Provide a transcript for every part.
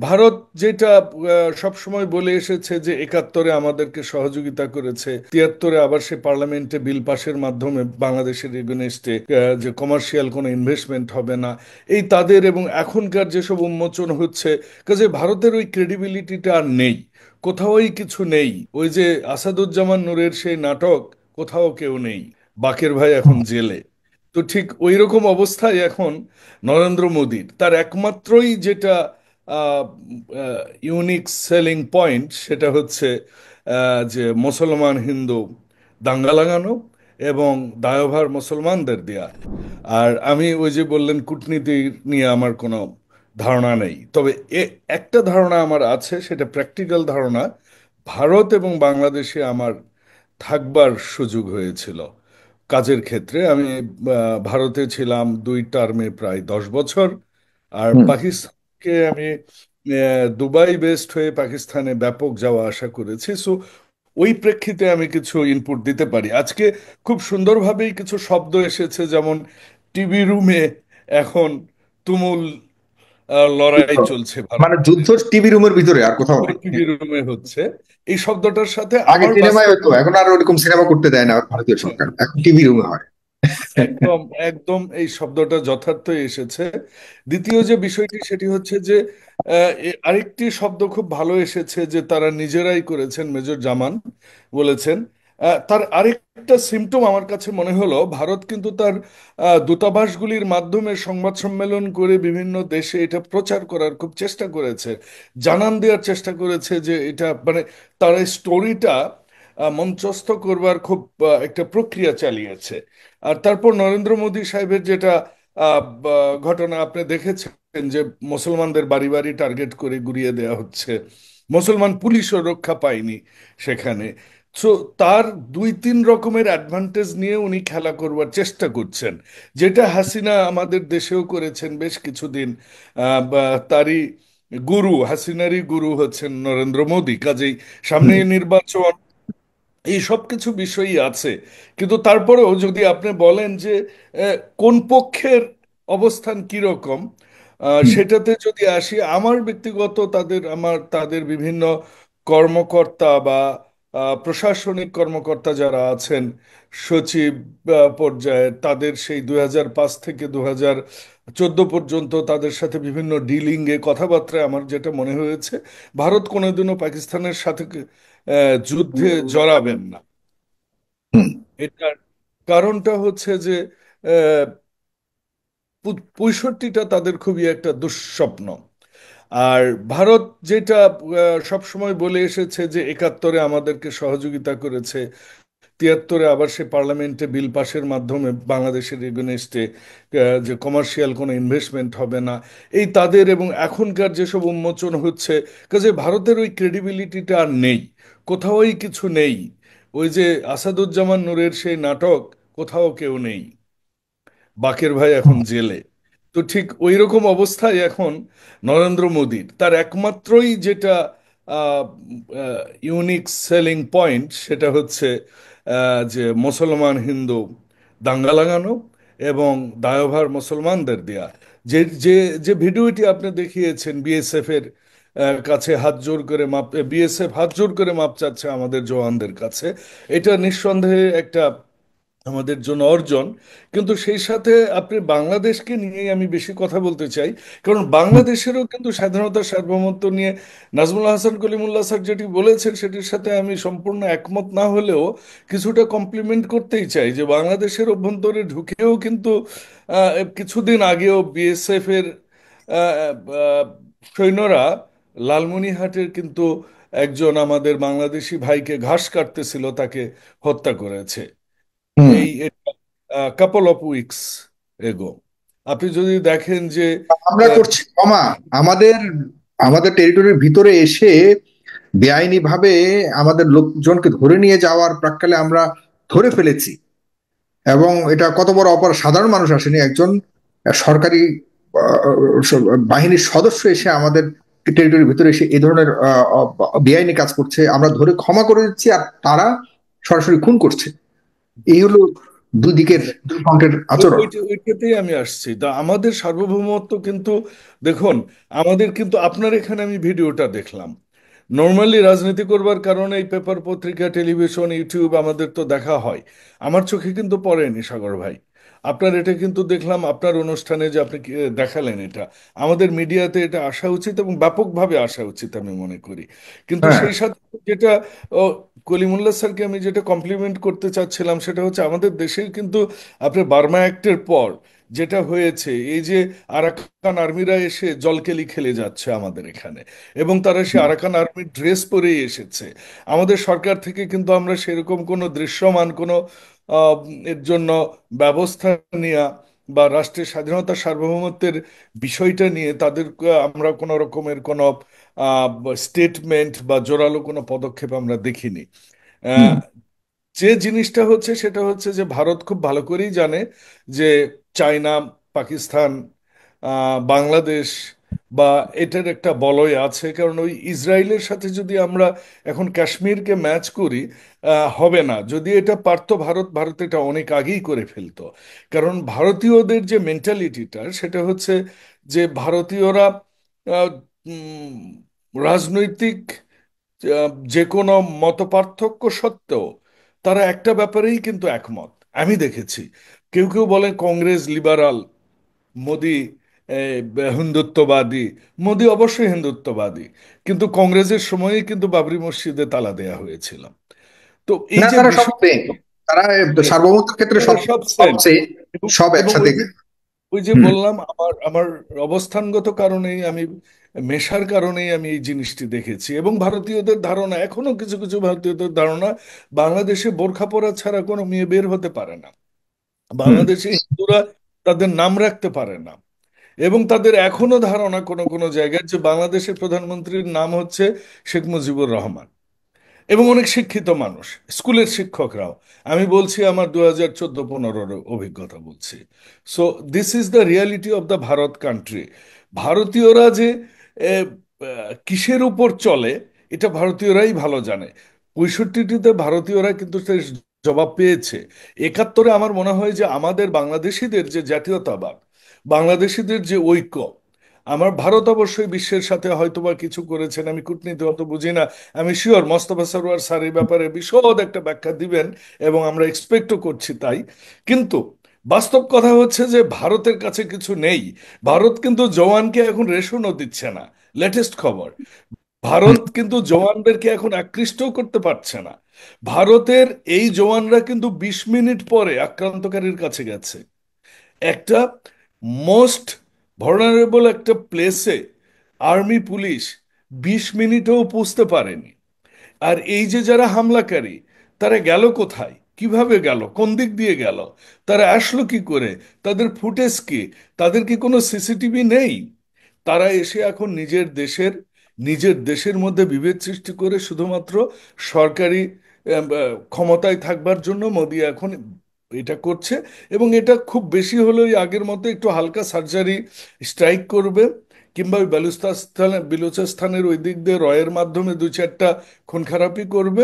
ভারত যেটা সব সময় বলে এসেছে যে একাত্তরে আমাদেরকে সহযোগিতা করেছে, তিয়াত্তরে আবার সে পার্লামেন্টে বিল পাশের মাধ্যমে বাংলাদেশের এগেনস্টে যে কমার্শিয়াল কোনো ইনভেস্টমেন্ট হবে না, এই তাদের এবং এখনকার যেসব উন্মোচন হচ্ছে, কাজে ভারতের ওই ক্রেডিবিলিটিটা আর নেই, কোথাওই কিছু নেই। ওই যে আসাদুজ্জামান নূরের সেই নাটক, কোথাও কেউ নেই, বাকের ভাই এখন জেলে। তো ঠিক ওই রকম অবস্থায় এখন নরেন্দ্র মোদীর, তার একমাত্রই যেটা ইউনিক সেলিং পয়েন্ট, সেটা হচ্ছে যে মুসলমান হিন্দু দাঙ্গা লাগানো এবং দায়ভার মুসলমানদের দেয়া। আর আমি ওই যে বললেন কূটনীতি নিয়ে আমার কোনো ধারণা নেই, তবে একটা ধারণা আমার আছে, সেটা প্র্যাকটিক্যাল ধারণা। ভারত এবং বাংলাদেশে আমার থাকবার সুযোগ হয়েছিল কাজের ক্ষেত্রে। আমি ভারতে ছিলাম 2 টার্মে প্রায় 10 বছর। আর হুম। পাকিস্তানকে আমি দুবাই বেসড হয়ে পাকিস্তানে ব্যাপক যাওয়া আসা করেছি। সো ওই প্রেক্ষিতে আমি কিছু ইনপুট দিতে পারি। আজকে খুব সুন্দরভাবেই কিছু শব্দ এসেছে, যেমন টিভি রুমে এখন তুমুল লড়াই চলছে মানে ভারতের, যুদ্ধ টিভি রুমের ভিতরে আর কোথাও নেই। টিভি রুমে হচ্ছে। এই শব্দটার সাথে আগে আমার সিনেমায় বাস্তব, হতো, এখন আর ওরকম সিনেমা করতে দেয় না ভারতীয় সরকার, এখন টিভি রুমে হয়। একদম একদম এই শব্দটা যথার্থই এসেছে। দ্বিতীয় যে বিষয়টি সেটি হচ্ছে যে আরেকটি শব্দ খুব ভালো এসেছে, যে তারা নিজেরাই করেছেন, মেজর জামান বলেছেন। তার আরেকটা সিম্পটম আমার কাছে মনে হলো, ভারত কিন্তু তার দূতাবাসগুলির মাধ্যমে সংবাদ সম্মেলন করে বিভিন্ন দেশে এটা প্রচার করার খুব চেষ্টা করেছে, জানান দেওয়ার চেষ্টা করেছে যে এটা মানে তারা স্টোরিটা মঞ্চস্থ করবার খুব একটা প্রক্রিয়া চালিয়েছে। আর তারপর নরেন্দ্র মোদী সাহেবের যেটা ঘটনা আপনি দেখেছেন, যে মুসলমানদের বাড়ি বাড়ি টার্গেট করে গুড়িয়ে দেওয়া হচ্ছে, মুসলমান পুলিশও রক্ষা পায়নি সেখানে। সো তার 2-3 রকমের অ্যাডভান্টেজ নিয়ে উনি খেলা করবার চেষ্টা করছেন, যেটা হাসিনা আমাদের দেশেও করেছেন বেশ কিছুদিন। তারই গুরু, হাসিনারই গুরু হচ্ছেন নরেন্দ্র মোদী। কাজেই হুম। সামনে নির্বাচন, এই সব কিছু বিষয়ই আছে। কিন্তু তারপরেও যদি আপনি বলেন যে কোন পক্ষের অবস্থান কিরকম, হুম। সেটাতে যদি আসি, আমার ব্যক্তিগত তাদের বিভিন্ন কর্মকর্তা বা প্রশাসনিক কর্মকর্তা যারা আছেন, সচিব পর্যায়ে, তাদের সেই 2005 থেকে 2014 পর্যন্ত তাদের সাথে বিভিন্ন ডিলিংয়ে কথাবার্তায় আমার যেটা মনে হয়েছে, ভারত কোনোদিনও পাকিস্তানের সাথে যুদ্ধে জড়াবেন না। হুম। এটার কারণটা হচ্ছে যে আহ, 65টা তাদের খুবই একটা দুঃস্বপ্ন। আর ভারত যেটা সব সময় বলে এসেছে যে একাত্তরে আমাদেরকে সহযোগিতা করেছে, তিয়াত্তরে আবার সে পার্লামেন্টে বিল পাশের মাধ্যমে বাংলাদেশের এগেনস্টে যে কমার্শিয়াল কোনো ইনভেস্টমেন্ট হবে না, এই তাদের এবং এখনকার যেসব উন্মোচন হচ্ছে, কাজে ভারতের ওই ক্রেডিবিলিটিটা আর নেই, কোথাওই কিছু নেই। ওই যে আসাদুজ্জামান নূরের সেই নাটক, কোথাও কেউ নেই, বাকের ভাই এখন জেলে। তো ঠিক ওই রকম অবস্থায় এখন নরেন্দ্র মোদীর, তার একমাত্রই যেটা ইউনিক সেলিং পয়েন্ট, সেটা হচ্ছে যে মুসলমান হিন্দু দাঙ্গা লাগানো এবং দায়ভার মুসলমানদের দেয়া। যে যে যে ভিডিওটি আপনি দেখিয়েছেন, বিএসএফ এর কাছে হাত জোর করে মাপ, বিএসএফ হাত জোর করে মাপ চাচ্ছে আমাদের জওয়ানদের কাছে, এটা নিঃসন্দেহে একটা আমাদের জন্য অর্জন। কিন্তু সেই সাথে আপনি বাংলাদেশকে নিয়ে আমি বেশি কথা বলতে চাই, কারণ হুম। বাংলাদেশেরও কিন্তু স্বাধীনতা সার্বভৌমত্ব নিয়ে নাজমুল হাসান কলিমুল্লাহ স্যার যেটি বলেছেন, সেটির সাথে আমি সম্পূর্ণ একমত না হলেও কিছুটা কমপ্লিমেন্ট করতেই চাই, যে বাংলাদেশের অভ্যন্তরে ঢুকেও কিন্তু কিছুদিন আগেও বিএসএফ এর আহ, সৈন্যরা লালমনিরহাটের কিন্তু একজন আমাদের বাংলাদেশি ভাইকে ঘাস কাটতেছিল, তাকে হত্যা করেছে। হুম। এই কাপল অফ উইকস এগো, আপনি যদি দেখেন যে আমরা আহ, করছি ক্ষমা, আমাদের আমাদের টেরিটরির ভিতরে এসে বেআইনি ভাবে আমাদের লোকজনকে ধরে নিয়ে যাওয়ার প্রাক্কালে আমরা ধরে ফেলেছি। এবং এটা কত বড় অপরাধ, সাধারণ মানুষ আসেনি, একজন সরকারি বাহিনীর সদস্য এসে আমাদের টেরিটরির ভিতরে এসে এই ধরনের বেআইনি কাজ করছে, আমরা ধরে ক্ষমা করে দিচ্ছি আর তারা সরাসরি খুন করছে। এই হলো দুই দিকের, মানে দুই ফ্রন্টের আচরণ। ওইটাতেই আমি আসছি। তা আমাদের সার্বভৌমত্ব কিন্তু, দেখুন, আমাদের কিন্তু, আপনার এখানে আমি ভিডিওটা দেখলাম, নর্মালি রাজনীতি করবার কারণে এই পেপার, পত্রিকা, টেলিভিশন, ইউটিউব আমাদের তো দেখা হয়। আমার চোখে কিন্তু পড়েনি সাগর ভাই। আপনার এটা কিন্তু দেখলাম আপনার অনুষ্ঠানে যে আপনি দেখালেন, এটা আমাদের মিডিয়াতে এটা আসা উচিত এবং ব্যাপকভাবে আসা উচিত আমি মনে করি। কিন্তু হ্যাঁ। সেই সাথে যেটা ও, কলিমুল্লাহ স্যারকে আমি যেটা কমপ্লিমেন্ট করতে চাচ্ছিলাম সেটা হচ্ছে আমাদের দেশের কিন্তু আপনার বার্মা অ্যাক্টের পর যেটা হয়েছে, এই যে আরাকান আর্মিরা এসে জলকেলি খেলে যাচ্ছে আমাদের এখানে, এবং তারা সে আরাকান আর্মির ড্রেস পরেই এসেছে। আমাদের সরকার থেকে কিন্তু আমরা সেরকম কোনো দৃশ্যমান কোনো আহ, এর জন্য ব্যবস্থা নেওয়া বা রাষ্ট্রের স্বাধীনতা সার্বভৌমত্বের বিষয়টা নিয়ে তাদের আমরা কোনো রকমের কোনো স্টেটমেন্ট বা জোরালো কোনো পদক্ষেপ আমরা দেখিনি। হুম। আহ, যে জিনিসটা হচ্ছে সেটা হচ্ছে যে ভারত খুব ভালো করেই জানে যে চায়না, পাকিস্তান, বাংলাদেশ বা এটার একটা বলয় আছে, কারণ ওই ইসরায়েলের সাথে যদি আমরা এখন কাশ্মীরকে ম্যাচ করি, হবে না। যদি এটা পারতো ভারত, ভারত এটা অনেক আগেই করে ফেলতো। কারণ ভারতীয়দের যে মেন্টালিটিটা সেটা হচ্ছে যে ভারতীয়রা আহ, উম, রাজনৈতিক যে কোনো মতপার্থক্য সত্ত্বেও তারা একটা ব্যাপারেই কিন্তু একমত। আমি দেখেছি কেউ কেউ বলে কংগ্রেস লিবারাল, মোদি হিন্দুত্ববাদী। মোদি অবশ্যই হিন্দুত্ববাদী, কিন্তু কংগ্রেসের সময়েই কিন্তু বাবরি মসজিদে তালা দেয়া হয়েছিল। তো এই না, যে তারা সব বিষয়, সেম। তারা সার্বভৌমত্বের ক্ষেত্রে তারা সব, সব সব সেম। সেম, এবং সব এবং একসাথে। ওই যে হুম। বললাম, আমার আমার অবস্থানগত কারণেই আমি, মেশার কারণেই আমি এই জিনিসটি দেখেছি। এবং ভারতীয়দের ধারণা, এখনো কিছু কিছু ভারতীয়দের ধারণা, বাংলাদেশে বোরখা পরা ছাড়া কোনো মেয়ে বের হতে পারে না। হুম। বাংলাদেশে হিন্দুরা তাদের নাম রাখতে পারে না। এবং তাদের এখনো ধারণা কোনো কোনো জায়গায় যে বাংলাদেশের প্রধানমন্ত্রীর নাম হচ্ছে শেখ মুজিবুর রহমান। এবং অনেক শিক্ষিত মানুষ, স্কুলের শিক্ষকরাও। আমি বলছি আমার 2014-15 অভিজ্ঞতা বলছি। So this is the reality of the Bharat country. ভারতীয়রা যে এ, কিসের উপর চলে এটা ভারতীয়রাই ভালো জানে। 65-তে ভারতীয়রা কিন্তু সে জবাব পেয়েছে। 71-এ আমার মনে হয় যে আমাদের বাংলাদেশিদের যে জাতীয়তাবাদ, বাংলাদেশিদের যে ঐক্য, আমার ভারত অবশ্যই বিশ্বের সাথে হয়তোবা কিছু করেছেন, আমি কূটনীতি অত বুঝি না। আমি শিওর মোস্তফা সরওয়ার স্যার এই ব্যাপারে বিশদ একটা ব্যাখ্যা দিবেন, এবং আমরা এক্সপেক্টও করছি তাই। কিন্তু বাস্তব কথা হচ্ছে যে ভারতের কাছে কিছু নেই। ভারত কিন্তু জওয়ানকে এখন রেশনও দিচ্ছে না, লেটেস্ট খবর। হুম। ভারত কিন্তু জওয়ানদেরকে এখন আকৃষ্টও করতে পারছে না। ভারতের এই জওয়ানরা কিন্তু 20 মিনিট পরে আক্রান্তকারীর কাছে গেছে। একটা মোস্ট ভার্নারেবল একটা প্লেসে আর্মি পুলিশ 20 মিনিটেও পুষতে পারেনি। আর এই যে যারা হামলাকারী, তারা গেল কোথায়, কিভাবে গেল, কোন দিক দিয়ে গেল, তারা আসলো কি করে, তাদের ফুটেজ কি, তাদের কি কোনো সিসিটিভি নেই? তারা এসে এখন নিজের দেশের মধ্যে বিভেদ সৃষ্টি করে শুধুমাত্র সরকারি ক্ষমতায় থাকবার জন্য মোদি এখন এটা করছে। এবং এটা খুব বেশি হলে ওই আগের মতো একটু হালকা সার্জারি স্ট্রাইক করবে, কিংবা ওই বেলুচিস্তানের ওই দিক দিয়ে রয়ের মাধ্যমে দু চারটা খুন খারাপি করবে।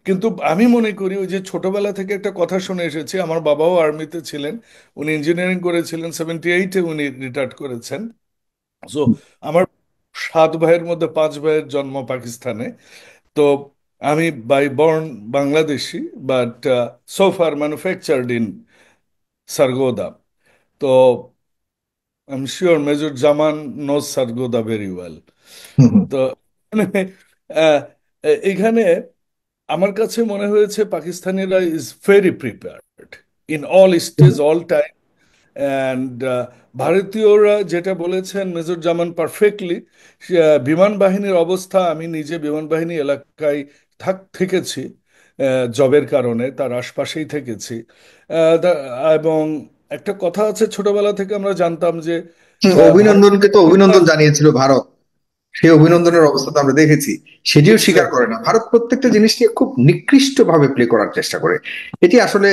কিন্তু আমি মনে করি ওই যে ছোটবেলা থেকে একটা কথা শুনে এসেছি, আমার বাবাও আর্মিতে ছিলেন, উনি ইঞ্জিনিয়ারিং করেছিলেন, 78-এ উনি রিটায়ার্ড করেছেন। সো আমার 7 ভাইয়ের মধ্যে 5 ভাইয়ের জন্ম পাকিস্তানে। তো আমি by born Bangladeshi, but so far manufactured in Sargodha. তো I am sure Major Zaman knows Sargodha very well. Hmm. Hmm. তো মানে, আহ, এখানে আমার কাছে মনে হয়েছে পাকিস্তানিরা is very prepared in all stage, all time. And ভারতীয়রা যেটা বলেছেন মেজর জামান পারফেক্টলি, বিমান বাহিনীর অবস্থা, আমি নিজে বিমান বাহিনী এলাকায় থেকেছি, জবের কারণে তার আশপাশেই থেকেছি। এবং একটা কথা আছে, ছোটবেলা থেকে আমরা জানতাম যে অভিনন্দনকে তো ভারত, অভিনন্দন জানিয়েছিল ভারত। সেই অভিনন্দনের অবস্থা তো আমরা দেখেছি। সেটিও স্বীকার করে এক্স্যাক্টলি। না ভারত, প্রত্যেকটা জিনিসকে খুব নিকৃষ্ট ভাবে প্লে করার চেষ্টা করে। এটি আসলে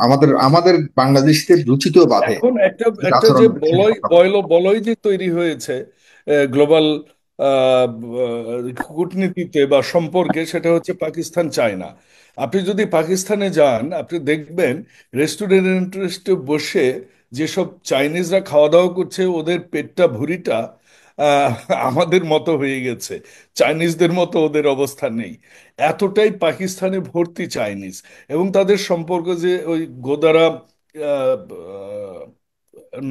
আমাদের আমাদের বাংলাদেশিদের রুচিতেও বাধে। এখন একটা যে একটা যে আচরণ দেখছি বলয় আমরা। বলয় বলয় যে তৈরি হয়েছে গ্লোবাল আহ, কূটনীতিতে বা সম্পর্কে, সেটা হচ্ছে পাকিস্তান চায়না। আপনি যদি পাকিস্তানে যান, আপনি দেখবেন রেস্টুরেন্টে বসে যেসব চাইনিজরা খাওয়া দাওয়া করছে, ওদের পেটটা ভুঁড়িটা আহ, আমাদের মতো হয়ে গেছে। চাইনিজদের মতো ওদের অবস্থা নেই। এতটাই পাকিস্তানে ভর্তি চাইনিজ। এবং তাদের সম্পর্ক যে ওই গোদারা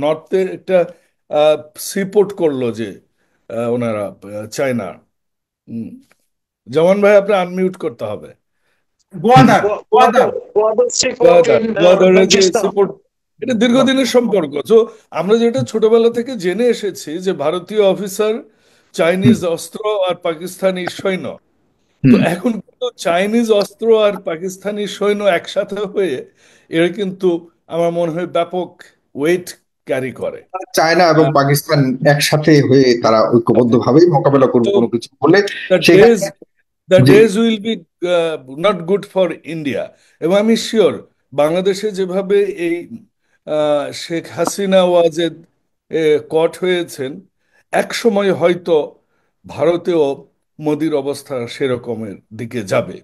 নর্থে একটা সিপোর্ট করলো যে ওনারা চায়না। উম, জামান ভাই, আপনি আনমিউট করতে হবে। Gwadar Gwadar Border support Gwadar, in গোয়াদারের যে Balochistan. সিপোর্ট, এটা দীর্ঘদিনের সম্পর্ক। তো আমরা যেটা ছোটবেলা থেকে জেনে এসেছি যে ভারতীয় অফিসার, হুম চাইনিজ অস্ত্র আর পাকিস্তানি সৈন্য। তো হুম এখন কিন্তু চাইনিজ অস্ত্র আর পাকিস্তানি সৈন্য একসাথে হয়ে এরা কিন্তু আমার মনে হয় ব্যাপক ওয়েট ক্যারি করে। চায়না এবং আহ, পাকিস্তান একসাথে হয়ে তারা ঐক্যবদ্ধভাবে মোকাবেলা করবে তো কোনো কিছু হলে দ্য সেখানে। Days the G. Days will be not good for India. এবং আমি শিওর, বাংলাদেশে যেভাবে এই শেখ হাসিনা ওয়াজেদ কট হয়েছেন, এক সময় হয়তো ভারতেও মোদির অবস্থা সেরকমের দিকে যাবে।